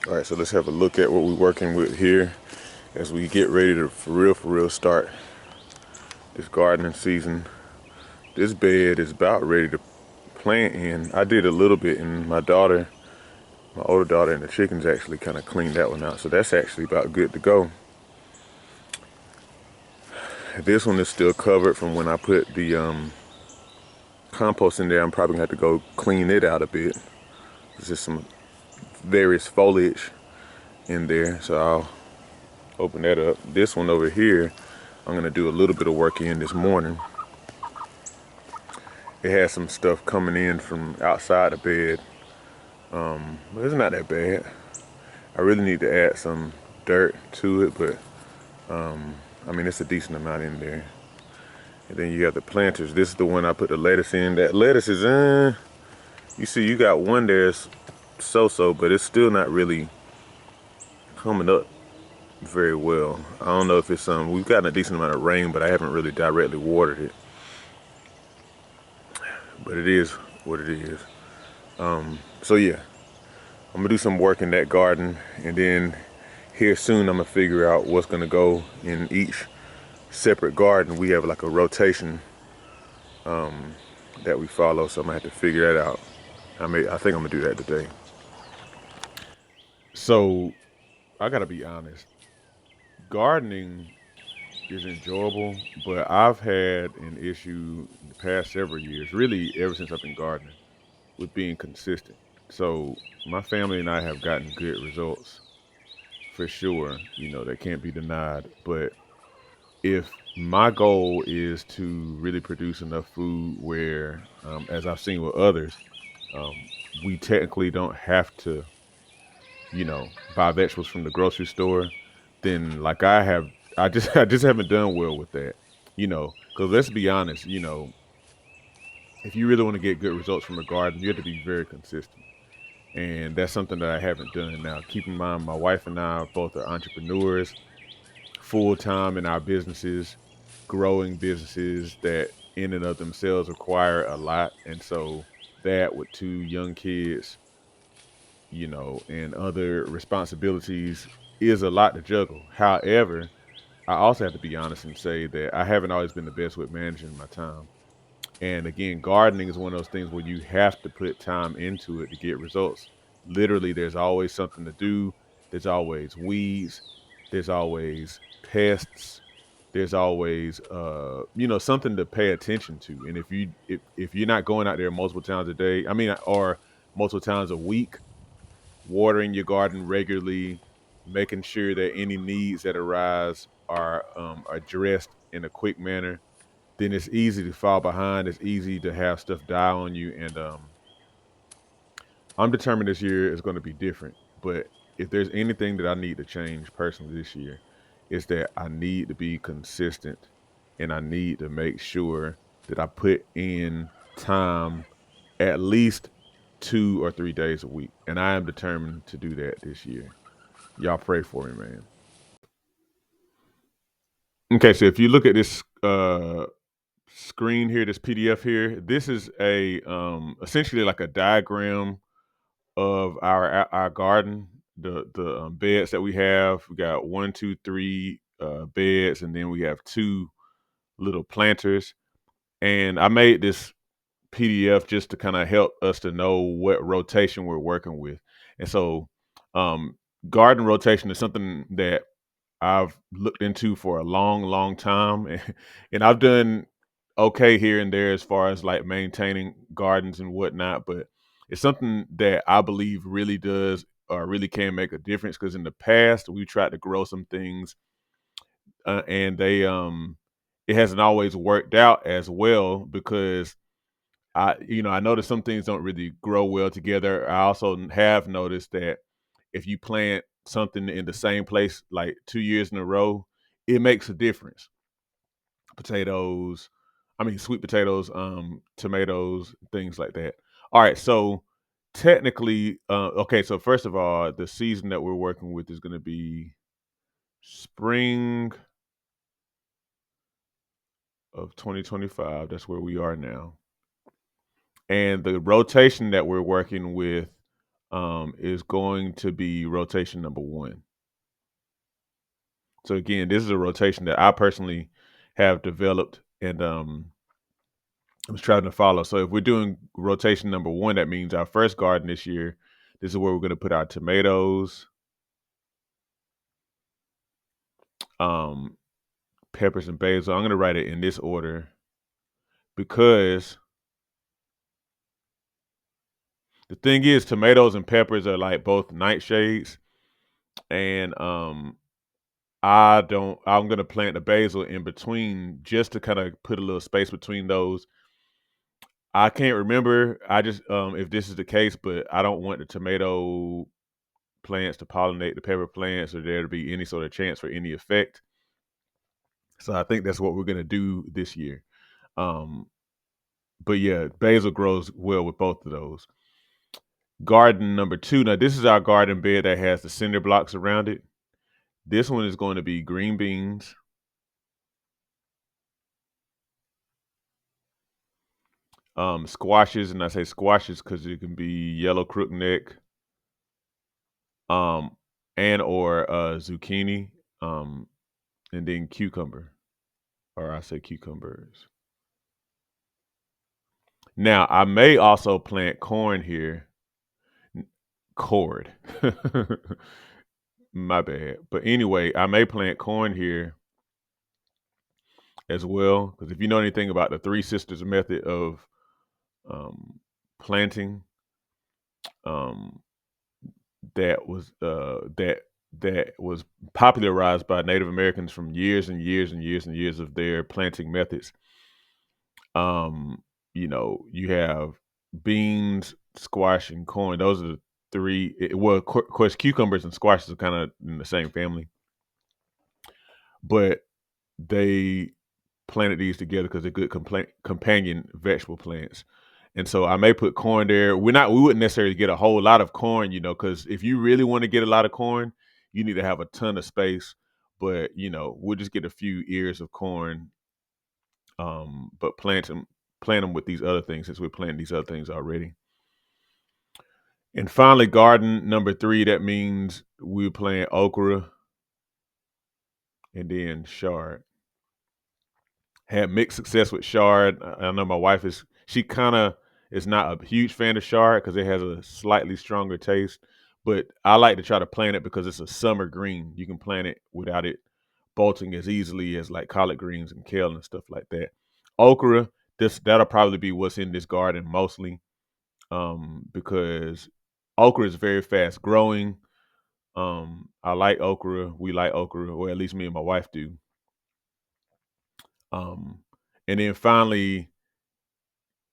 All right, so let's have a look at what we're working with here as we get ready to for real start this gardening season. This bed is about ready to plant in. I did a little bit, and my older daughter, and the chickens actually kind of cleaned that one out. So that's actually about good to go. This one is still covered from when I put the compost in there. I'm probably gonna have to go clean it out a bit. There's just some various foliage in there, so I'll open that up. This one over here, I'm gonna do a little bit of work in this morning. It has some stuff coming in from outside the bed, but it's not that bad. I really need to add some dirt to it, but I mean it's a decent amount in there. And then you got the planters. This is the one I put the lettuce in. That lettuce is in. You see, you got one there's so-so, but it's still not really coming up very well. I don't know if it's we've gotten a decent amount of rain, but I haven't really directly watered it. But it is what it is. So yeah, I'm gonna do some work in that garden, and then here soon I'm gonna figure out what's gonna go in each separate garden. We have like a rotation that we follow, so I'm gonna have to figure that out. I think I'm gonna do that today. So I gotta be honest. Gardening is enjoyable, but I've had an issue in the past several years, really ever since I've been gardening, with being consistent. So my family and I have gotten good results for sure. That can't be denied. But if my goal is to really produce enough food where, as I've seen with others, we technically don't have to, buy vegetables from the grocery store, then like I just I just haven't done well with that. Because let's be honest, if you really want to get good results from a garden, you have to be very consistent. And that's something that I haven't done. Now, keep in mind, my wife and I both are entrepreneurs, full time in our businesses, growing businesses that in and of themselves require a lot. And so that with two young kids, and other responsibilities is a lot to juggle. However, I also have to be honest and say that I haven't always been the best with managing my time. And again, gardening is one of those things where you have to put time into it to get results. Literally, there's always something to do. There's always weeds. There's always pests. There's always something to pay attention to. And if you're not going out there multiple times a day, I mean, or multiple times a week, watering your garden regularly, making sure that any needs that arise are addressed in a quick manner, then it's easy to fall behind. It's easy to have stuff die on you. And I'm determined this year is going to be different. But if there's anything that I need to change personally this year, it's that I need to be consistent, and I need to make sure that I put in time at least 2 or 3 days a week. And I am determined to do that this year. Y'all pray for me, man. Okay, so if you look at this screen here, this PDF here, this is a essentially like a diagram of our garden, the beds that we have. We got one, two, three beds, and then we have two little planters. And I made this PDF just to kind of help us to know what rotation we're working with. And so, um, garden rotation is something that I've looked into for a long, long time, and I've done okay here and there as far as like maintaining gardens and whatnot. But it's something that I believe really does or really can make a difference. Because in the past, we tried to grow some things, and it hasn't always worked out as well because I noticed some things don't really grow well together. I also have noticed that if you plant something in the same place like 2 years in a row, it makes a difference. Potatoes, I mean sweet potatoes, tomatoes, things like that. All right, so technically, okay. So first of all, the season that we're working with is going to be spring of 2025. That's where we are now, and the rotation that we're working with. is going to be rotation number 1. So again, this is a rotation that I personally have developed and I was trying to follow. So if we're doing rotation number 1, that means our first garden this year, this is where we're going to put our tomatoes, um, peppers, and basil. I'm going to write it in this order because the thing is, tomatoes and peppers are like both nightshades, and I'm gonna plant the basil in between just to kind of put a little space between those. I can't remember. I just if this is the case, but I don't want the tomato plants to pollinate the pepper plants or there to be any sort of chance for any effect. So I think that's what we're gonna do this year. Um, but yeah, basil grows well with both of those. Garden number 2. Now this is our garden bed that has the cinder blocks around it. This one is going to be green beans, squashes, and I say squashes because it can be yellow crookneck, um, and or zucchini, um, and then cucumber, or I say cucumbers. Now I may also plant corn here. Cord, my bad. But anyway, I may plant corn here as well because if you know anything about the Three Sisters method of um, planting, um, that was popularized by Native Americans from years and years and years and years of their planting methods. You have beans, squash, and corn. Those are the three. Well, of course, cucumbers and squashes are kind of in the same family, but they planted these together because they're good companion vegetable plants. And so I may put corn there. We wouldn't necessarily get a whole lot of corn, because if you really want to get a lot of corn, you need to have a ton of space. But we'll just get a few ears of corn, but plant them with these other things since we're planting these other things already. And finally, garden number 3, that means we plant okra and then chard. Had mixed success with chard. I know my wife she kind of is not a huge fan of chard because it has a slightly stronger taste. But I like to try to plant it because it's a summer green. You can plant it without it bolting as easily as like collard greens and kale and stuff like that. Okra, that'll probably be what's in this garden mostly, because okra is very fast growing. I like okra. We like okra, or at least me and my wife do. Um, and then finally,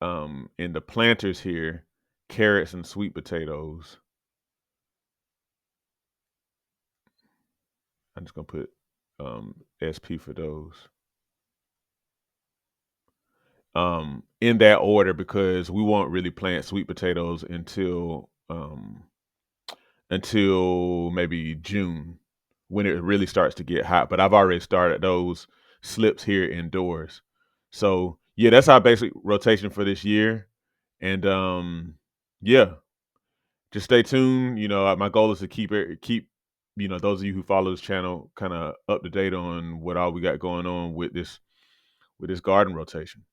in the planters here, carrots and sweet potatoes. I'm just gonna put SP for those. In that order because we won't really plant sweet potatoes until maybe June when it really starts to get hot. But I've already started those slips here indoors. So yeah, that's our basic rotation for this year. And yeah, just stay tuned. My goal is to keep those of you who follow this channel kind of up to date on what all we got going on with this garden rotation.